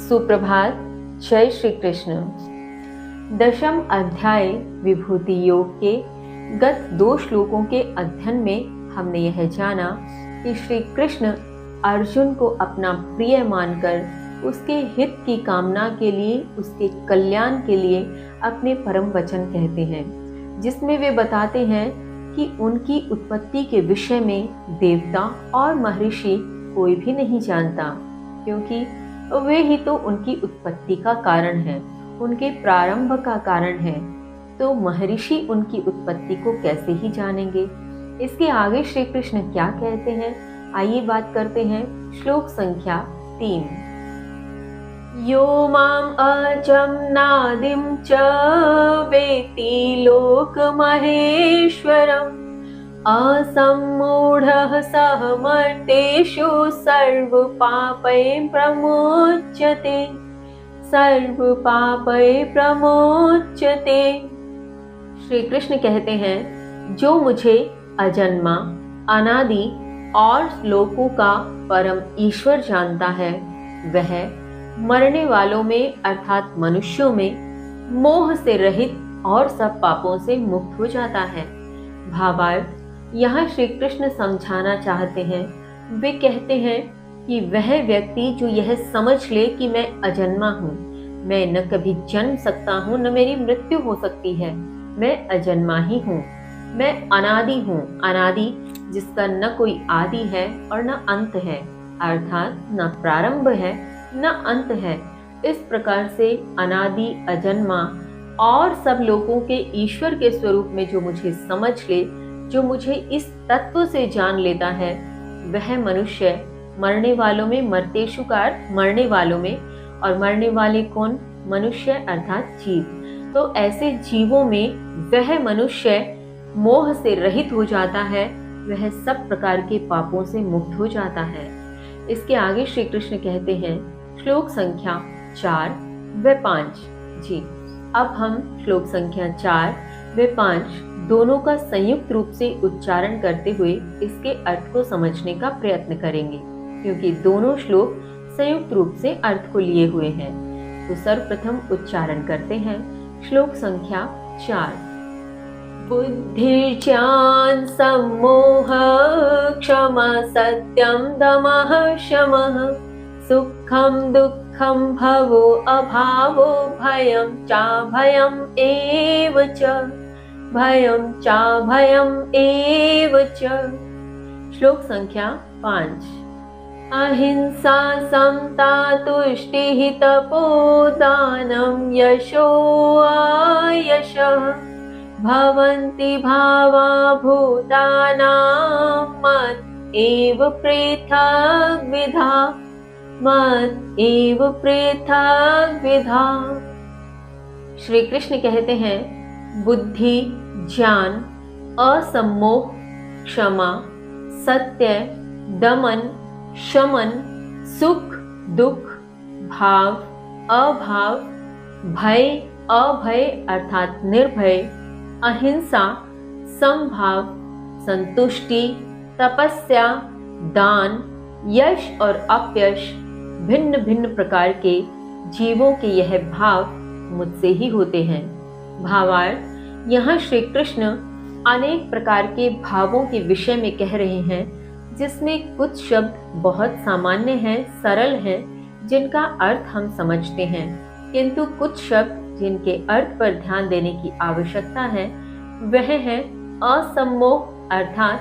सुप्रभात। जय श्री कृष्ण। दशम अध्याय विभूति योग के गत 2 श्लोकों के अध्ययन में हमने यह जाना कि श्री कृष्ण अर्जुन को अपना प्रिय मानकर उसके हित की कामना के लिए, उसके कल्याण के लिए अपने परम वचन कहते हैं, जिसमें वे बताते हैं कि उनकी उत्पत्ति के विषय में देवता और महर्षि कोई भी नहीं जानता, क्योंकि वे ही तो उनकी उत्पत्ति का कारण है, उनके प्रारंभ का कारण है। तो महर्षि उनकी उत्पत्ति को कैसे ही जानेंगे। इसके आगे श्री कृष्ण क्या कहते हैं, आइए बात करते हैं। श्लोक संख्या 3। यो माम अजम नादिम च वेति लोक महेश्वरम असम्मूढ़ः सह मर्तेषु सर्व पापै प्रमुच्यते, सर्व पापै प्रमुच्यते। श्री कृष्ण कहते हैं, जो मुझे अजन्मा, अनादि और लोकों का परम ईश्वर जानता है, वह मरने वालों में अर्थात मनुष्यों में मोह से रहित और सब पापों से मुक्त हो जाता है। भावार्थ यहाँ श्री कृष्ण समझाना चाहते हैं। वे कहते हैं कि वह व्यक्ति जो यह समझ ले कि मैं अजन्मा हूँ, मैं न कभी जन्म सकता हूँ, न मेरी मृत्यु हो सकती है, मैं अजन्मा ही हूँ, मैं अनादि हूँ, अनादि जिसका न कोई आदि है और न अंत है, अर्थात न प्रारंभ है न अंत है। इस प्रकार से अनादि, अजन्मा और सब लोगों के ईश्वर के स्वरूप में जो मुझे समझ ले, जो मुझे इस तत्व से जान लेता है, वह मनुष्य मरने वालों में, मर्तेषु का अर्थ मरने वालों में, और मरने वाले कौन? मनुष्य अर्थात जीव। तो ऐसे जीवों में वह मनुष्य मोह से रहित हो जाता है, वह सब प्रकार के पापों से मुक्त हो जाता है। इसके आगे श्री कृष्ण कहते हैं, श्लोक संख्या 4 व 5। जी, अब हम श्लोक संख्या 4 व 5 दोनों का संयुक्त रूप से उच्चारण करते हुए इसके अर्थ को समझने का प्रयत्न करेंगे, क्योंकि दोनों श्लोक संयुक्त रूप से अर्थ को लिए हुए हैं। तो सर्वप्रथम उच्चारण करते हैं। श्लोक संख्या 4। बुद्धिर्ज्ञान सम्मोह क्षमा सत्यम दमः शमः सुखम दुःखम भवो अभावो भयं चाभयं एव च, भयं चाभयं एव च। श्लोक संख्या 5। अहिंसा समता तुष्टिः तपोदानं यशो आयशः भवन्ति भावा भूतानां मत् एव पृथग् विधा, मत् एव पृथग् विधा। श्री कृष्ण कहते हैं, बुद्धि, ज्ञान, असम्मोह, क्षमा, सत्य, दमन, शमन, सुख, दुख, भाव, अभाव, भय, अभय अर्थात निर्भय, अहिंसा, समभाव, संतुष्टि, तपस्या, दान, यश और अपयश, भिन्न भिन्न प्रकार के जीवों के यह भाव मुझसे ही होते हैं। भावार्थ, यहाँ श्री कृष्ण अनेक प्रकार के भावों के विषय में कह रहे हैं, जिसमें कुछ शब्द बहुत सामान्य हैं, सरल हैं, जिनका अर्थ हम समझते हैं, किंतु कुछ शब्द जिनके अर्थ पर ध्यान देने की आवश्यकता है, वह है असम्मोह अर्थात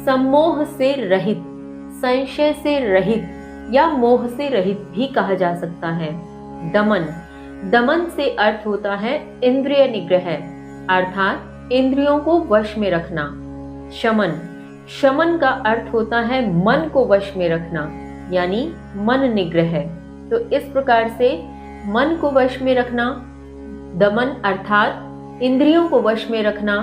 सम्मोह से रहित, संशय से रहित या मोह से रहित भी कहा जा सकता है। दमन, दमन से अर्थ होता है इंद्रिय निग्रह अर्थात इंद्रियों को वश में रखना। शमन, शमन का अर्थ होता है मन को वश में रखना, यानी मन निग्रह। तो इस प्रकार से मन को वश में रखना, दमन अर्थात इंद्रियों को वश में रखना,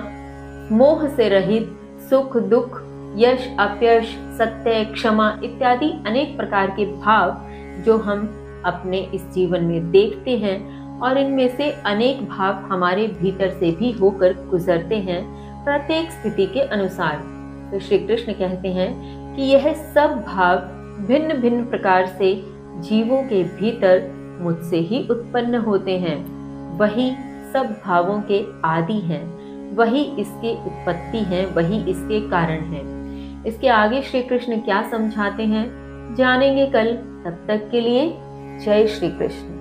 मोह से रहित, सुख दुख, यश अपयश, सत्य, क्षमा इत्यादि अनेक प्रकार के भाव जो हम अपने इस जीवन में देखते हैं, और इनमें से अनेक भाव हमारे भीतर से भी होकर गुजरते हैं प्रत्येक स्थिति के अनुसार। तो श्री कृष्ण कहते हैं कि यह सब भाव भिन्न भिन्न प्रकार से जीवों के भीतर मुझसे ही उत्पन्न होते हैं, वही सब भावों के आदि हैं, वही इसकी उत्पत्ति हैं, वही इसके कारण हैं। इसके आगे श्री कृष्ण क्या समझाते हैं जानेंगे कल। तब तक के लिए जय श्री कृष्ण।